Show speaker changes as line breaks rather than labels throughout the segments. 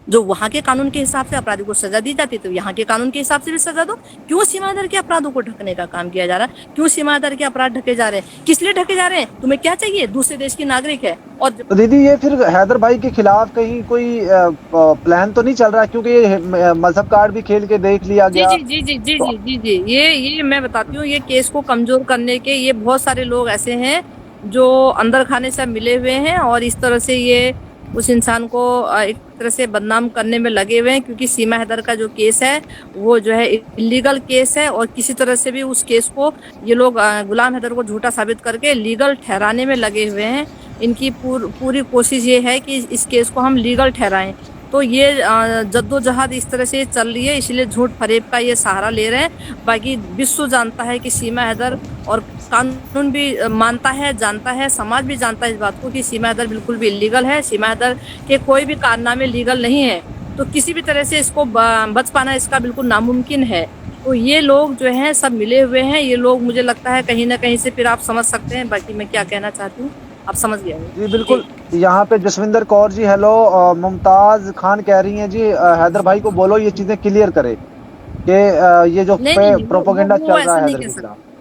जो वहां के कानून के हिसाब से अपराधी को सजा दी जाती, तो यहाँ के कानून के हिसाब से भी सजा दो। क्यों सीमांतर के अपराधों को ढकने का काम किया जा रहा है? क्यों सीमांतर के अपराध ढके जा रहे हैं? किस लिए ढके जा रहे हैं? तुम्हें क्या चाहिए? दूसरे देश की नागरिक है और
तो दीदी ये फिर हैदर भाई के खिलाफ कहीं कोई प्लान तो नहीं चल रहा, क्योंकि ये मजहब कार्ड भी खेल के देख लिया
जी
गया।
जी जी जी जी
तो
जी जी जी, ये मैं बताती हूँ, ये केस को कमजोर करने के ये बहुत सारे लोग ऐसे हैं जो अंदर खाने से मिले हुए हैं, और इस तरह से ये उस इंसान को एक तरह से बदनाम करने में लगे हुए हैं, क्योंकि सीमा हैदर का जो केस है वो जो है इलीगल केस है, और किसी तरह से भी उस केस को ये लोग गुलाम हैदर को झूठा साबित करके लीगल ठहराने में लगे हुए हैं। इनकी पूरी कोशिश ये है कि इस केस को हम लीगल ठहराएं। तो ये जद्दोजहद इस तरह से चल रही है, इसलिए झूठ फरेब का ये सहारा ले रहे हैं। बाकी विश्व जानता है कि सीमा हैदर, और कानून भी मानता है, जानता है, समाज भी जानता है इस बात को कि सीमा हैदर बिल्कुल भी इलीगल है। सीमा हैदर के कोई भी कारनामे लीगल नहीं है, तो किसी भी तरह से इसको बच पाना इसका बिल्कुल नामुमकिन है। तो ये लोग जो हैं सब मिले हुए हैं। ये लोग मुझे लगता है कहीं ना कहीं से फिर आप समझ सकते हैं बाकी मैं क्या कहना चाहती हूँ, आप समझ गए होंगे
जी
जी।
बिल्कुल। यहाँ पे जसविंदर कौर जी हेलो, मुमताज खान कह रही हैं जी हैदर भाई को बोलो ये चीजें क्लियर करे कि ये जो
नहीं नहीं नहीं,
प्रोपोगंडा
वो
चल रहा
ऐसा
है
नहीं
हैदर
कह
के
सकते।
खिलाफ।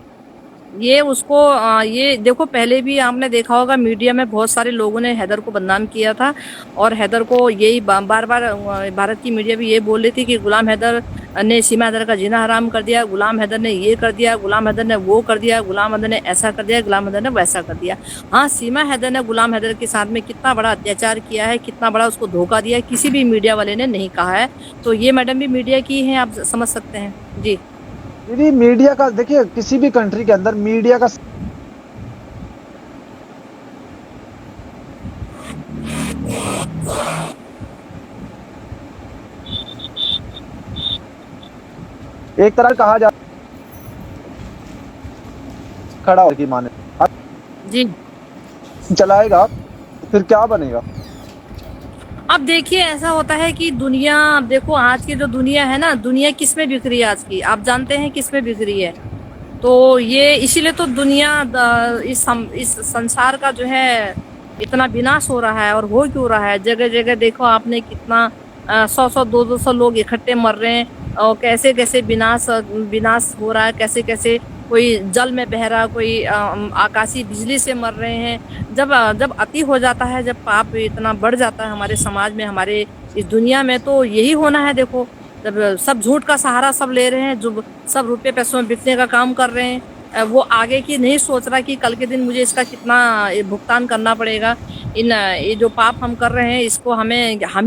ये उसको ये देखो, पहले भी आपने देखा होगा मीडिया में बहुत सारे लोगों ने हैदर को बदनाम किया था, और हैदर को यही बार बार भारत की मीडिया भी ये बोल रही थी कि गुलाम हैदर ने सीमा हैदर का जीना हराम कर दिया, गुलाम हैदर ने ये कर दिया, गुलाम हैदर ने वो कर दिया, गुलाम हैदर ने ऐसा कर दिया, गुलाम हैदर ने वैसा कर दिया। हाँ, सीमा हैदर ने गुलाम हैदर के साथ में कितना बड़ा अत्याचार किया है, कितना बड़ा उसको धोखा दिया है, किसी भी मीडिया वाले ने नहीं कहा है। तो ये मैडम भी मीडिया की है, आप समझ सकते हैं जी।
दीदी मीडिया का देखिए, किसी भी कंट्री के अंदर मीडिया का एक तरह कहा जा खड़ा हो की माने
जी,
चलाएगा तो फिर क्या बनेगा।
अब देखिए ऐसा होता है कि दुनिया, अब देखो आज की जो दुनिया है ना, दुनिया किस में बिक रही है आज की, आप जानते हैं किस में बिक रही है। तो ये इसीलिए तो दुनिया इस संसार का जो है इतना विनाश हो रहा है, और हो क्यों रहा है? जगह जगह देखो आपने कितना 100 100 200 लोग इकट्ठे मर रहे हैं, और कैसे कैसे विनाश विनाश हो रहा है, कैसे कैसे कोई जल में बह रहा, कोई आकाशीय बिजली से मर रहे हैं। जब अति हो जाता है, जब पाप इतना बढ़ जाता है हमारे समाज में, हमारे इस दुनिया में, तो यही होना है। देखो, जब सब झूठ का सहारा सब ले रहे हैं, जो सब रुपए पैसों में बिकने का काम कर रहे हैं, वो आगे की नहीं सोच रहा कि कल के दिन मुझे इसका कितना भुगतान करना पड़ेगा। ये जो पाप हम कर रहे हैं, इसको हम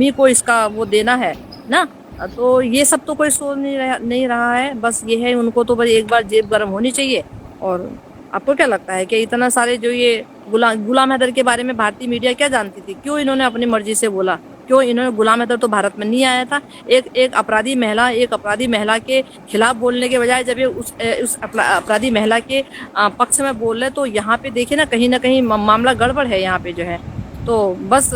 ही को इसका वो देना है ना। तो ये सब तो कोई सोच नहीं रहा है। बस ये है, उनको तो बस एक बार जेब गर्म होनी चाहिए। और आपको क्या लगता है कि इतना सारे जो ये गुलाम हैदर के बारे में भारतीय मीडिया क्या जानती थी? क्यों इन्होंने अपनी मर्जी से बोला? क्यों इन्होंने, गुलाम हैदर तो भारत में नहीं आया था। एक अपराधी महिला के खिलाफ बोलने के बजाय जब ये उस अपराधी महिला के पक्ष में बोल रहे, तो यहाँ पे देखिए ना, कहीं मामला गड़बड़ है यहाँ पे जो है। तो बस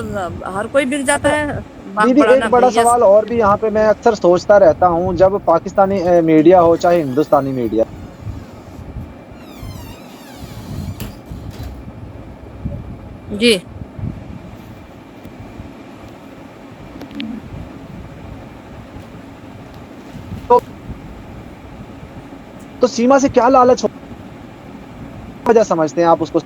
हर कोई बिक जाता
अच्छा
है, बाप
दीदी,
बड़ा
एक
ना
बड़ा
भैया।
सवाल और भी यहाँ पे मैं अक्सर सोचता रहता हूँ, जब पाकिस्तानी मीडिया हो चाहे हिंदुस्तानी मीडिया,
जी
तो, तो सीमा से क्या लालच हो, वजह समझते हैं आप उसको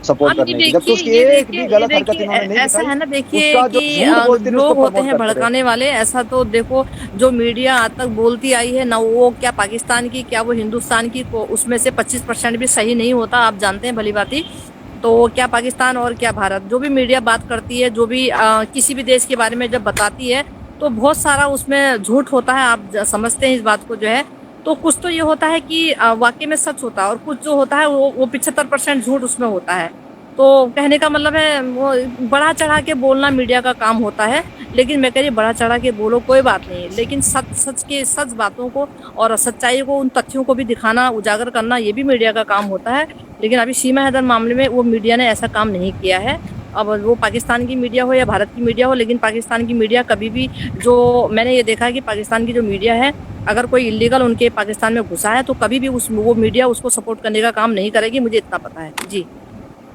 सपोर्ट
अब
करने की, जबकि उसकी एक भी
ये
गलत हरकत
देखिए
इन्होंने नहीं
ऐसा
दिखाई।
है ना, देखिए
उसका
कि
जो झूठ बोलते हैं उसको
लोग होते
प्रमोट
हैं
करते रहे।
भड़काने वाले। ऐसा तो देखो, जो मीडिया आज तक बोलती आई है ना, वो क्या पाकिस्तान की, क्या वो हिंदुस्तान की, उसमें से 25% भी सही नहीं होता, आप जानते हैं भली भांति। तो क्या पाकिस्तान और क्या भारत, जो भी मीडिया बात करती है, जो भी किसी भी देश के बारे में जब बताती है, तो बहुत सारा उसमें झूठ होता है, आप समझते हैं इस बात को जो है। तो कुछ तो ये होता है कि वाकई में सच होता है, और कुछ जो होता है वो 75% झूठ उसमें होता है। तो कहने का मतलब है, वो बढ़ा चढ़ा के बोलना मीडिया का काम होता है। लेकिन मैं कह रही, बढ़ा चढ़ा के बोलो कोई बात नहीं, लेकिन सच बातों को और सच्चाई को, उन तथ्यों को भी दिखाना, उजागर करना, ये भी मीडिया का काम होता है। लेकिन अभी सीमा हैदर मामले में वो मीडिया ने ऐसा काम नहीं किया है। अब वो पाकिस्तान की मीडिया हो या भारत की मीडिया हो, लेकिन पाकिस्तान की मीडिया कभी भी, जो मैंने ये देखा है कि पाकिस्तान की जो मीडिया है, अगर कोई इलीगल उनके पाकिस्तान में घुसा है, तो कभी भी वो मीडिया उसको सपोर्ट करने का काम नहीं करेगी, मुझे इतना पता है जी।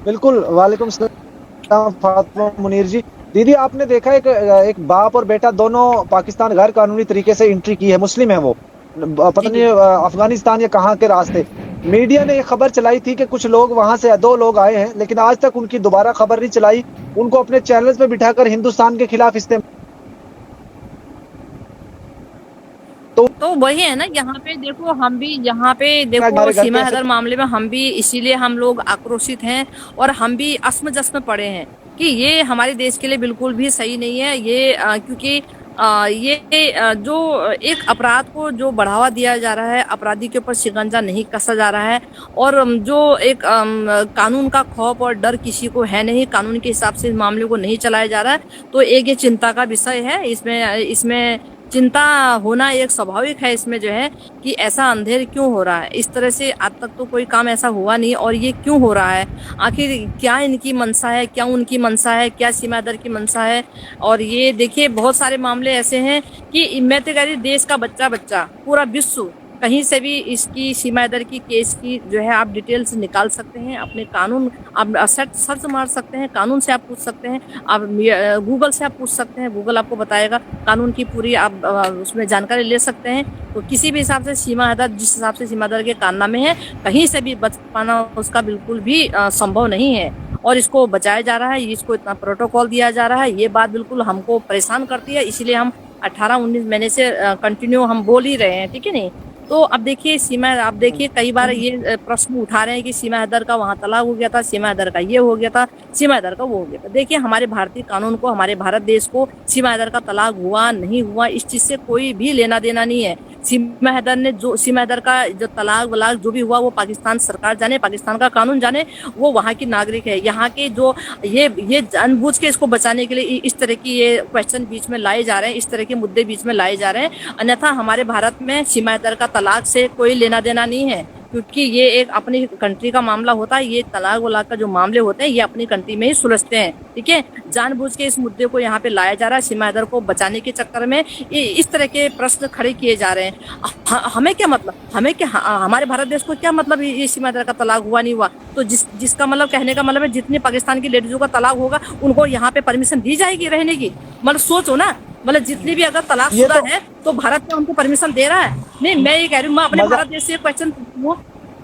बिल्कुल। वालेकुम सलाम फातिमा मुनीर जी। दीदी आपने देखा एक बाप और बेटा दोनों पाकिस्तान गैर कानूनी तरीके से एंट्री की है, मुस्लिम है वो, पता
जी
नहीं
जी
अफगानिस्तान या कहाँ के रास्ते। मीडिया ने ये खबर चलाई थी कि कुछ लोग वहां से, दो लोग आए हैं, लेकिन आज तक उनकी दोबारा खबर नहीं चलाई। उनको अपने चैनल्स पे बिठाकर हिंदुस्तान के खिलाफ इस्तेमाल। तो
तो वही है ना, यहाँ पे देखो हम भी, यहाँ पे देखो
हमारे घर पे
सीमा
ऐसे।
हैदर मामले में हम भी इसीलिए हम लोग आक्रोशित हैं, और हम भी असमंजस में पड़े हैं कि ये हमारे देश के लिए बिल्कुल भी सही नहीं है ये, क्योंकि ये जो एक अपराध को जो बढ़ावा दिया जा रहा है, अपराधी के ऊपर शिकंजा नहीं कसा जा रहा है, और जो एक कानून का खौफ और डर किसी को है नहीं, कानून के हिसाब से इस मामले को नहीं चलाया जा रहा है, तो एक ये चिंता का विषय है। इसमें इसमें चिंता होना एक स्वाभाविक है इसमें जो है, कि ऐसा अंधेर क्यों हो रहा है, इस तरह से आज तक तो कोई काम ऐसा हुआ नहीं, और ये क्यों हो रहा है, आखिर क्या इनकी मंशा है, क्या उनकी मंशा है, क्या सीमा दर की मंशा है। और ये देखिए बहुत सारे मामले ऐसे हैं कि मैं तो कह रही, देश का बच्चा बच्चा पूरा विश्व कहीं से भी इसकी सीमा दर की केस की जो है आप डिटेल्स निकाल सकते हैं, अपने कानून आप सर्च मार सकते हैं, कानून से आप पूछ सकते हैं, आप गूगल से आप पूछ सकते हैं, गूगल आपको बताएगा कानून की पूरी, आप उसमें जानकारी ले सकते हैं। तो किसी भी हिसाब से सीमा हदर, जिस हिसाब से सीमा हदर के कारनामे हैं, कहीं से भी बच पाना उसका बिल्कुल भी संभव नहीं है, और इसको बचाया जा रहा है, इसको इतना प्रोटोकॉल दिया जा रहा है, ये बात बिल्कुल हमको परेशान करती है। इसीलिए हम 18-19 महीने से कंटिन्यू हम बोल ही रहे हैं, ठीक है नहीं। तो अब देखिए सीमा, आप देखिए कई बार ये प्रश्न उठा रहे हैं कि सीमा हैदर का वहां तलाक हो गया था, सीमा हैदर का ये हो गया था, सीमा हैदर का वो हो गया था। देखिए हमारे भारतीय कानून को, हमारे भारत देश को सीमा हैदर का तलाक हुआ नहीं हुआ इस चीज से कोई भी लेना देना नहीं है। सीमा हैदर ने जो, सीमा हैदर का जो तलाक वलाक जो भी हुआ वो पाकिस्तान सरकार जाने, पाकिस्तान का कानून जाने, वो वहाँ की नागरिक है। यहाँ के जो ये जानबूझ के इसको बचाने के लिए इस तरह की ये क्वेश्चन बीच में लाए जा रहे हैं, इस तरह के मुद्दे बीच में लाए जा रहे हैं। अन्यथा हमारे भारत में सीमा हैदर का तलाक से कोई लेना देना नहीं है, क्योंकि ये एक अपनी कंट्री का मामला होता है। ये तलाक वलाक का जो मामले होते हैं ये अपनी कंट्री में ही सुलझते हैं, ठीक है। जानबूझ के इस मुद्दे को यहाँ पे लाया जा रहा है, सीमा हैदर को बचाने के चक्कर में ये इस तरह के प्रश्न खड़े किए जा रहे हैं। हमें क्या मतलब, हमें क्या, हमारे भारत देश को क्या मतलब ये सीमा हैदर का तलाक हुआ नहीं हुआ। तो जिसका मतलब, कहने का मतलब है जितने पाकिस्तान की लेडीजों का तलाक होगा उनको यहाँ पे परमिशन दी जाएगी रहने की। मतलब सोचो ना, मतलब जितनी भी अगर तलाकशुदा है तो भारत में उनको परमिशन दे रहा है। नहीं, मैं ये कह रही हूँ, मैं अपने भारत देश से क्वेश्चन पूछूं,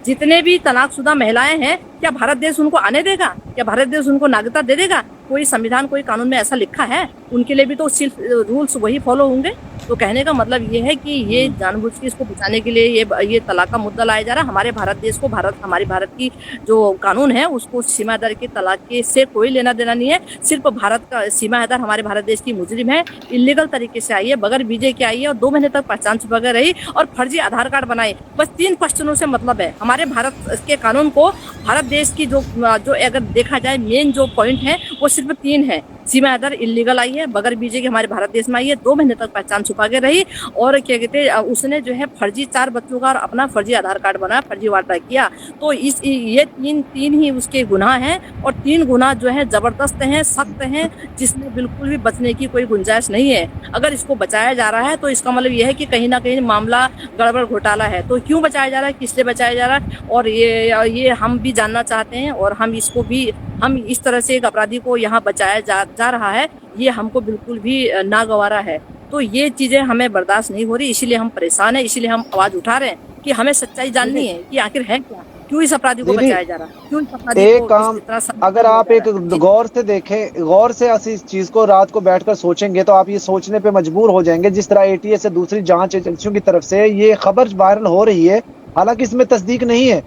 जितने भी तलाकशुदा महिलाएं हैं, क्या भारत देश उनको आने देगा, क्या भारत देश उनको नागरिकता दे देगा। कोई संविधान, कोई कानून में ऐसा लिखा है? उनके लिए भी तो सिर्फ रूल्स वही फॉलो होंगे। तो कहने का मतलब ये है कि ये जानबूझ के इसको बचाने के लिए ये तलाक का मुद्दा लाया जा रहा है। हमारे भारत देश को, हमारी भारत की जो कानून है उसको सीमा हैदर के तलाक के से कोई लेना देना नहीं है। सिर्फ भारत का, सीमा हैदर हमारे भारत देश की मुजरिम है, इलीगल तरीके से आई है, बगैर वीजे के आई है, और 2 महीने तक पहचान छुपा कर रही और फर्जी आधार कार्ड बनाए। बस 3 क्वेश्चनों से मतलब है। हमारे भारत के कानून को, भारत देश की जो अगर देखा जाए मेन जो पॉइंट है वो सिर्फ 3 है। सीमा हैदर इलीगल आई है, बगैर वीजे के हमारे भारत देश में आई है, 2 महीने तक पहचान छुपा के रही, और क्या कहते हैं उसने जो है फर्जी 4 बच्चों का और अपना फर्जी आधार कार्ड बनाया, फर्जी वाटा किया। तो ये तीन ही उसके गुनाह हैं, और 3 गुनाह जो है जबरदस्त हैं, सख्त हैं, जिसमें बिल्कुल भी बचने की कोई गुंजाइश नहीं है। अगर इसको बचाया जा रहा है तो इसका मतलब ये है कि कहीं ना कहीं मामला गड़बड़ घोटाला है। तो क्यों बचाया जा रहा है, किससे बचाया जा रहा है, और ये हम भी जानना चाहते हैं। और हम इसको भी, हम इस तरह से एक अपराधी को यहाँ बचाया जा रहा है, ये हमको बिल्कुल भी नागवारा है। तो ये चीजें हमें बर्दाश्त नहीं हो रही, इसीलिए हम परेशान हैं, इसीलिए हम आवाज उठा रहे हैं कि हमें सच्चाई जाननी है कि आखिर है क्या, क्यों इस अपराधी को बचाया जा रहा है, क्यों इस अपराधी
एक
को
काम,
इस तरह
अगर आप एक गौर से देखें, गौर से इस चीज को रात को बैठकर सोचेंगे तो आप ये सोचने पे मजबूर हो जाएंगे। जिस तरह एटीएस से दूसरी जांच एजेंसियों की तरफ से ये खबर वायरल हो रही है, हालांकि इसमें तस्दीक नहीं है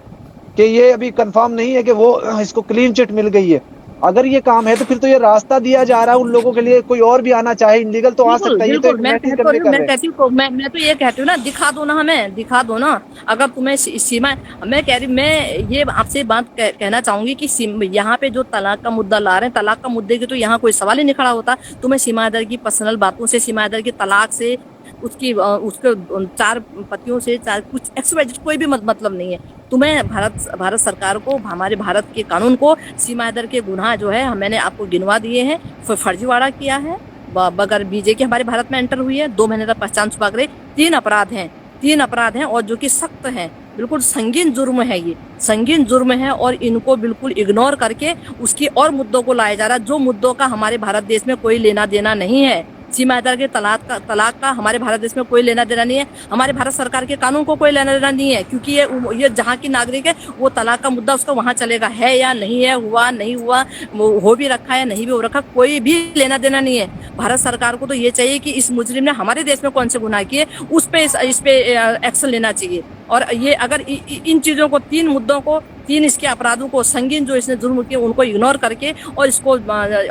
कि ये अभी कंफर्म नहीं है कि वो इसको क्लीन चिट मिल गई है। अगर ये काम है तो फिर तो ये रास्ता दिया जा रहा है उन लोगों के लिए, कोई और भी आना चाहे इलीगल तो आ सकता है। ये तो एक
मैं
मैटर करने कर रहे हैं।
मैं तो ये कहती हूँ ना, दिखा दो ना, हमें दिखा दो ना। अगर तुम्हें सीमा, मैं कह रही, मैं ये आपसे बात कहना चाहूंगी कि यहाँ पे जो तलाक का मुद्दा ला रहे हैं, तलाक का मुद्दे की तो यहाँ कोई सवाल ही नहीं खड़ा होता। तुम्हें सीमा हैदर की पर्सनल बातों से, सीमा हैदर की तलाक से, उसके 4 पतियों से, 4 कुछ एक्सवाइजेड कोई भी मतलब नहीं है। तुम्हें भारत सरकार को, हमारे भारत के कानून को, सीमा हैदर के गुनाह जो है मैंने आपको गिनवा दिए हैं। फर्जीवाड़ा किया है, बगैर वीजे के हमारे भारत में एंटर हुई है, 2 महीने तक पहचान छुपा कर, 3 अपराध हैं, 3 अपराध हैं, और जो कि सख्त हैं। बिल्कुल संगीन जुर्म है, ये संगीन जुर्म है और इनको बिल्कुल इग्नोर करके उसकी और मुद्दों को लाया जा रहा है, जो मुद्दों का हमारे भारत देश में कोई लेना देना नहीं है। सीमा आधार के तलाक का हमारे भारत देश में कोई लेना देना नहीं है, हमारे भारत सरकार के कानून को कोई लेना देना नहीं है, क्योंकि ये जहाँ की नागरिक है वो तलाक का मुद्दा उसका वहां चलेगा, है या नहीं है, हुआ नहीं हुआ, हो भी रखा है नहीं भी हो रखा, कोई भी लेना देना नहीं है। भारत सरकार को तो ये चाहिए कि इस मुजरिम ने हमारे देश में कौन से गुनाह किए उस पे इस पे एक्शन लेना चाहिए। और ये अगर इन चीजों को, तीन मुद्दों को, तीन इसके अपराधों को, संगीन जो इसने जुर्म किए उनको इग्नोर करके और इसको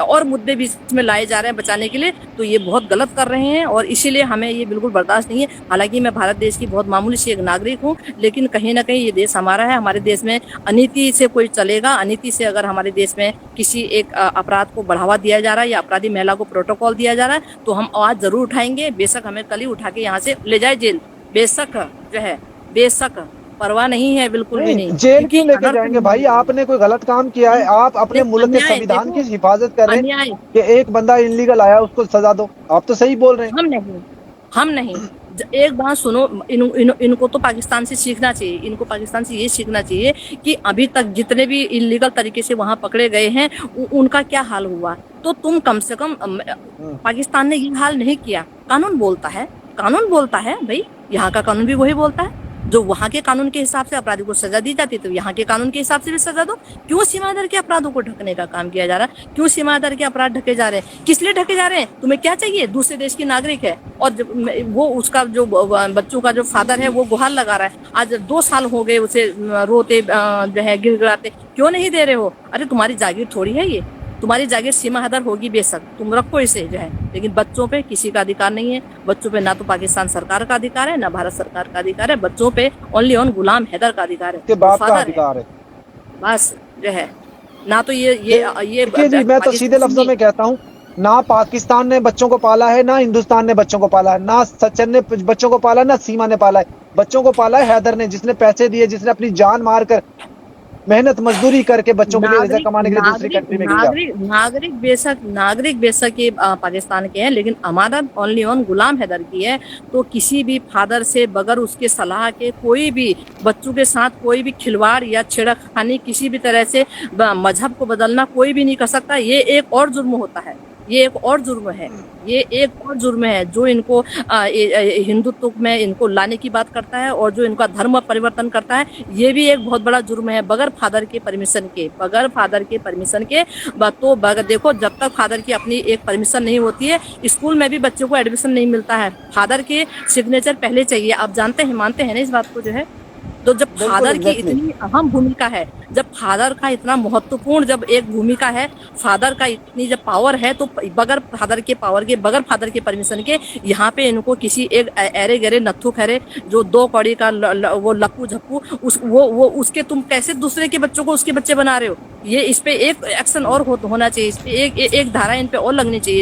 और मुद्दे भी इसमें लाए जा रहे हैं बचाने के लिए, तो ये बहुत गलत कर रहे हैं और इसीलिए हमें ये बिल्कुल बर्दाश्त नहीं है। हालांकि मैं भारत देश की बहुत मामूली सी एक नागरिक हूँ, लेकिन कहीं ना कहीं ये देश हमारा है, हमारे देश में अनीति से कोई चलेगा, अनीति से अगर हमारे देश में किसी एक अपराध को बढ़ावा दिया जा रहा है या अपराधी महिला को प्रोटोकॉल दिया जा रहा है तो हम आवाज जरूर उठाएंगे। बेशक हमें कल ही उठा के यहाँ से ले जाए जेल, बेशक जो है, बेशक परवाह नहीं है, बिल्कुल भी नहीं।
जेल क्यों लेके जाएंगे भाई? आपने कोई गलत काम किया है? आप अपने मुल्क के संविधान की हिफाजत कर रहे हैं कि एक बंदा इनलीगल आया उसको सजा दो, आप तो सही बोल रहे हैं।
हम नहीं एक बात सुनो, इनको तो पाकिस्तान से सीखना चाहिए, इनको पाकिस्तान से ये सीखना चाहिए कि अभी तक जितने भी इलीगल तरीके से वहां पकड़े गए हैं उनका क्या हाल हुआ, तो तुम कम से कम, पाकिस्तान ने ये हाल नहीं किया। कानून बोलता है, कानून बोलता है भाई, यहाँ का कानून भी वही बोलता है, जो वहां के कानून के हिसाब से अपराधी को सजा दी जाती है तो यहाँ के कानून के हिसाब से भी सजा दो। क्यों सीमांतर के अपराधों को ढकने का काम किया जा रहा है? क्यों सीमांतर के अपराध ढके जा रहे हैं? किस लिए ढके जा रहे हैं? तुम्हें क्या चाहिए? दूसरे देश की नागरिक है और वो उसका जो बच्चों का जो फादर है वो गुहार लगा रहा है, आज 2 साल हो गए उसे रोते जो है गिड़गिड़ाते, क्यों नहीं दे रहे हो? अरे तुम्हारी जागीर थोड़ी है ये, तुम्हारी जागीर सीमा हदर होगी बेशक, तुम रखो इसे जो है, लेकिन बच्चों पे किसी का अधिकार नहीं है। बच्चों पे ना तो पाकिस्तान सरकार का अधिकार है ना भारत सरकार का अधिकार है, बच्चों पे ओनली ऑन गुलाम हैदर का अधिकार है,
बाप का अधिकार है
बस जो है। ना तो ये
जी, मैं तो सीधे लफ्जों में कहता हूँ, ना पाकिस्तान ने बच्चों को पाला है, ना हिंदुस्तान ने बच्चों को पाला है, ना सचिन ने बच्चों को पाला, ना सीमा ने पाला है। बच्चों को पाला है हैदर ने, जिसने पैसे दिए, जिसने अपनी जान मारकर मेहनत मजदूरी करके बच्चों के लिए रिज़्क कमाने के लिए दूसरी कंट्री में गया।
नागरिक बेशक ये पाकिस्तान के हैं, लेकिन अमानत ओनली ऑन गुलाम हैदर की है। तो किसी भी फादर से बगैर उसके सलाह के कोई भी बच्चों के साथ कोई भी खिलवाड़ या छेड़खानी, किसी भी तरह से मजहब को बदलना कोई भी नहीं कर सकता। ये एक और जुर्म होता है, ये एक और जुर्म है, ये एक और जुर्म है जो इनको हिंदुत्व में इनको लाने की बात करता है और जो इनका धर्म परिवर्तन करता है, ये भी एक बहुत बड़ा जुर्म है, बगैर फादर के परमिशन के, बगैर फादर के परमिशन के। तो देखो, जब तक फादर की अपनी एक परमिशन नहीं होती है, स्कूल में भी बच्चों को एडमिशन नहीं मिलता है, फादर के सिग्नेचर पहले चाहिए। आप जानते हैं, मानते हैं ना इस बात को जो है? तो जब फादर की इतनी अहम भूमिका है, जब फादर का इतना महत्वपूर्ण जब एक भूमिका है, फादर का इतनी जब पावर है, तो बगैर फादर के पावर के, बगैर फादर के परमिशन के यहाँ पे इनको किसी एक एरे गहरे नत्थु खैरे जो 2 कौड़ी का वो लक्कू झप्पू वो उसके तुम कैसे दूसरे के बच्चों को उसके बच्चे बना रहे हो? ये इस पे एक एक्शन और होना चाहिए, इस पे एक धारा इन पे और लगनी चाहिए।